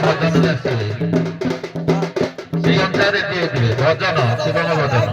ଭଜନ ଆସିବେ ସେଇ ଅନୁସାରେ ଦିଏ ଭଜନ ଶିବଙ୍କ ଭଜନ।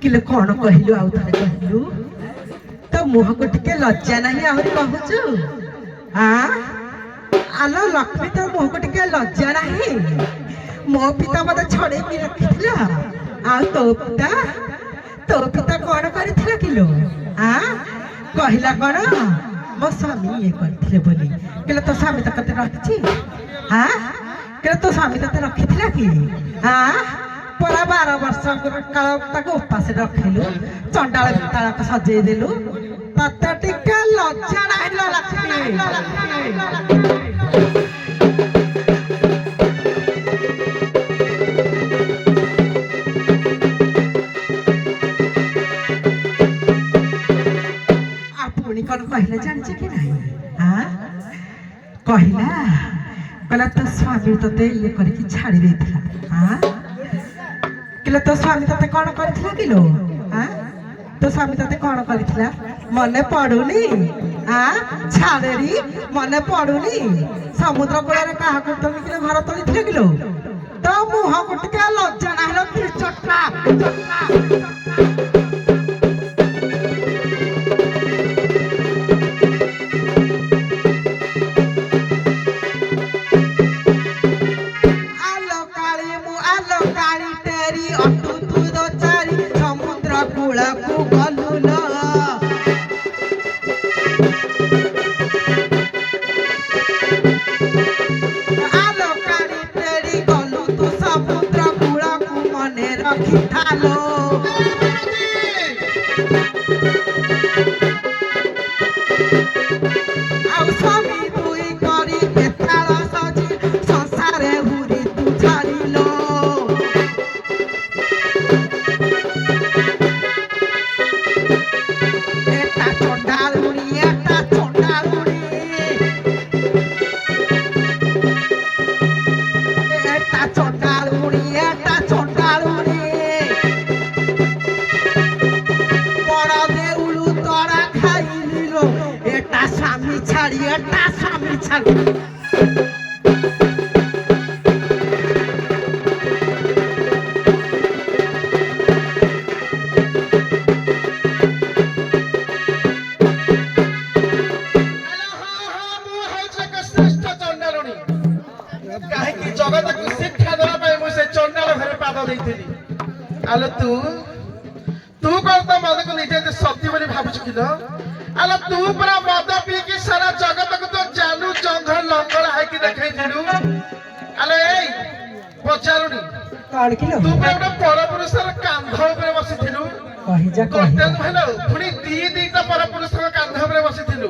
किलो कौन कहलु आउ थरे कहलु तो मुह को टिके लज्जा नहीं आहुरी कहूचु हां आलो लक्ष्मी तो मुह को टिके लज्जा नहीं मो पिता मते छड़े भी रखिथिला आ तो पिता कौन करिथिला किलो हां कहिला कौन मो स्वामी ये करथिले बोली किलो तो स्वामी तो कते रखछि हां किलो तो स्वामी तो रखिथिला कि हां परा 12 वर्ष काल ताको उपास रखिलु चंडाल ताळक सजेई देलु तते टिके लज्जा नाही लक्ष्मी आपुनी कोन कहले जानछि कि नाही हां कहला तो स्वामी तते ये करके छाड़ी देथिला हां किलो तो स्वामी तते कौन करथिला किलो हां तो स्वामी तते कौन करथिला मने पडुनी हां छाड़ेरी मने पडुनी समुद्र कूल कहा करतो किलो घर तोलिथिला किलो तो मुह गुटके लज्जा नाहिलो त्रिचट्टा आलो तू कौन तो मद को निजे सत्य बोली भाबुछ किलो आलो तू पूरा मद पी के सारा जगत को तो जानू जंगल लंगल है कि देखै दिलु आलो ए पचारुनी काल किलो तू पूरा परपुरुषर कांध ऊपर बसिथिलु कहि जा कहि तेन हेलो पुनी दी तो परपुरुषर कांध ऊपर बसिथिलु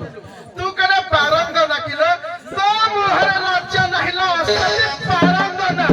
तू कने पारंग डाकिलो तो मुहर लज्जा नहिलो असली पारंग ना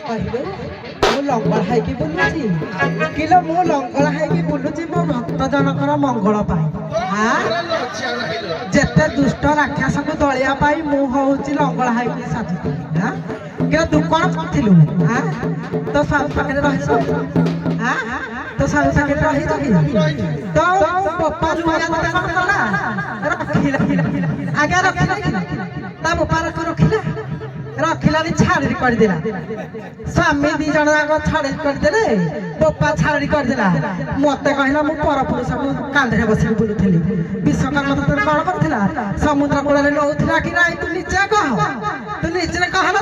କହିଲୁ ମୁଁ ଲଙ୍ଗଳା ହେଇକି ବୁଲୁଛି କିଲୋ ମୁଁ ଲଙ୍ଗଳା ହେଇକି ବୁଲୁଛି ମୋ ଭକ୍ତ ଜଣଙ୍କର ମଙ୍ଗଳ ପାଇଁ ହାଁ ଲଜ୍ଜା ନାହିଁ ଲୋ। ଯେତେ ଦୁଷ୍ଟ ରାକ୍ଷସକୁ ଦଳିବା ପାଇଁ ମୁଁ ହଉଛି ଲଙ୍ଗଳା ହେଇକି ସାଜୁଥିଲି ହାଁ କିଲୋ ତୁ କଣ କରୁଥିଲୁ ହାଁ ତୋ ସ୍ୱାମୀ ପାଖରେ ରହିଛୁ ହାଁ ତୋ ସ୍ୱାମୀ ପାଖରେ ରହିଛୁ କି ତୋ ବୋପା ନୂଆ ତତେ କଣ କଲା ରଖିଲା ଆଜ୍ଞା ରଖିଲା କି ତା ବୋପା ରଖିଲା ରଖିଲାନି ଛାଡ଼ି କରିଦେଲା ସ୍ୱାମୀ ଦି ଜଣ ଯାକ ଛାଡ଼ି କରିଦେଲେ ବୋପା ଛାଡ଼ି କରିଦେଲା ମତେ କହିଲା ମୁଁ ପରପୁରୁଷକୁ କାନ୍ଧରେ ବସିକି ବୁଲୁଥିଲି ବିଶ୍ୱକର୍ମା ତତେ କଣ କରୁଥିଲା ସମୁଦ୍ର କୂଳରେ ନଉଥିଲା କି ନାଇଁ ତୁ ନିଜେ କହ ତୁ ନିଜେ କହ ନା